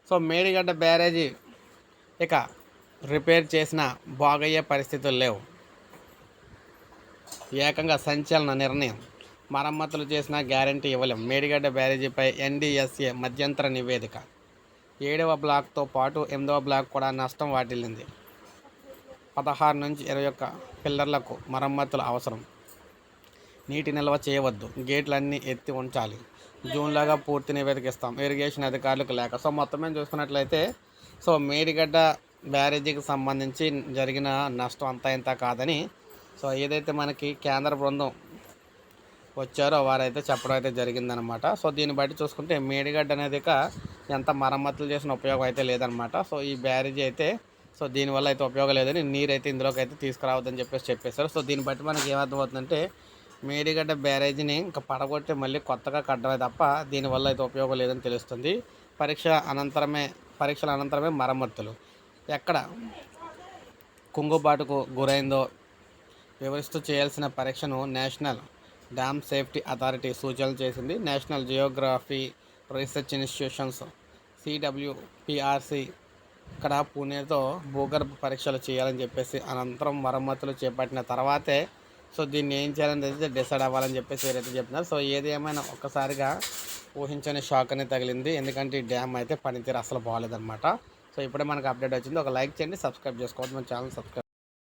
So Medigadda బ్యారేజీ ఇక repair చేసిన బాగయ్యే పరిస్థితులు లేవు. ఏకంగా సంచలన నిర్ణయం. మరమ్మతులు చేసినా గ్యారంటీ ఇవ్వలేం. మేడిగడ్డ బ్యారేజీపై ఎన్డీఎస్ఏ మధ్యంతర నివేదిక. 7వ బ్లాక్తో పాటు 8వ బ్లాక్ కూడా నష్టం వాటిల్లింది. 16 నుంచి 21 పిల్లర్లకు మరమ్మతులు అవసరం. నీటి నిల్వ చేయవద్దు. గేట్లన్నీ ఎత్తి ఉంచాలి. జూన్లాగా పూర్తి నివేదిక ఇస్తాం. ఇరిగేషన్ అధికారులకు లేఖ. సో మొత్తం మీద చూసుకున్నట్లయితే సో మేడిగడ్డ బ్యారేజీకి సంబంధించి జరిగిన నష్టం అంతా ఇంత కాదని సో ఏదైతే మనకి కేంద్ర బృందం వచ్చారో వారైతే చెప్పడం అయితే జరిగిందనమాట. సో దీన్ని బట్టి చూసుకుంటే మేడిగడ్డ అనేది ఎంత మరమ్మతులు చేసిన ఉపయోగం అయితే లేదనమాట. సో ఈ బ్యారేజీ అయితే సో దీనివల్ల అయితే ఉపయోగం లేదని, నీరు అయితే ఇందులోకి అయితే తీసుకురావద్దని చెప్పేశారు. సో దీన్ని బట్టి మనకి ఏమర్థమవుతుందంటే మేడిగడ్డ బ్యారేజీని ఇంకా పడగొట్టి మళ్ళీ కొత్తగా కట్టడమే తప్ప దీనివల్ల అయితే ఉపయోగం లేదని తెలుస్తుంది. పరీక్షల అనంతరమే మరమ్మతులు. ఎక్కడ కుంగుబాటుకు గురైందో వివరిస్తూ చేయాల్సిన పరీక్షను నేషనల్ డ్యామ్ సేఫ్టీ అథారిటీ సూచనలు చేసింది. National Geography research institutions CWPRC ఇక్కడ పూణేతో భూగర్భ పరీక్షలు చేయాలని చెప్పేసి అనంతరం మరమ్మతులు చేపట్టిన తర్వాతే సో దీన్ని ఏం చేయాలని అయితే డిసైడ్ అవ్వాలని చెప్పేసి వీరైతే చెప్తున్నారు. సో ఏది ఏమైనా ఒక్కసారిగా ఊహించని షాక్ అనేది తగిలింది. ఎందుకంటే ఈ డ్యామ్ అయితే పనితీరు అసలు బాగాలేదన్నమాట. సో ఇప్పుడే మనకు అప్డేట్ వచ్చింది. ఒక లైక్ చేయండి, సబ్స్క్రైబ్ చేసుకోవద్దు, మన ఛానల్ సబ్స్క్రైబ్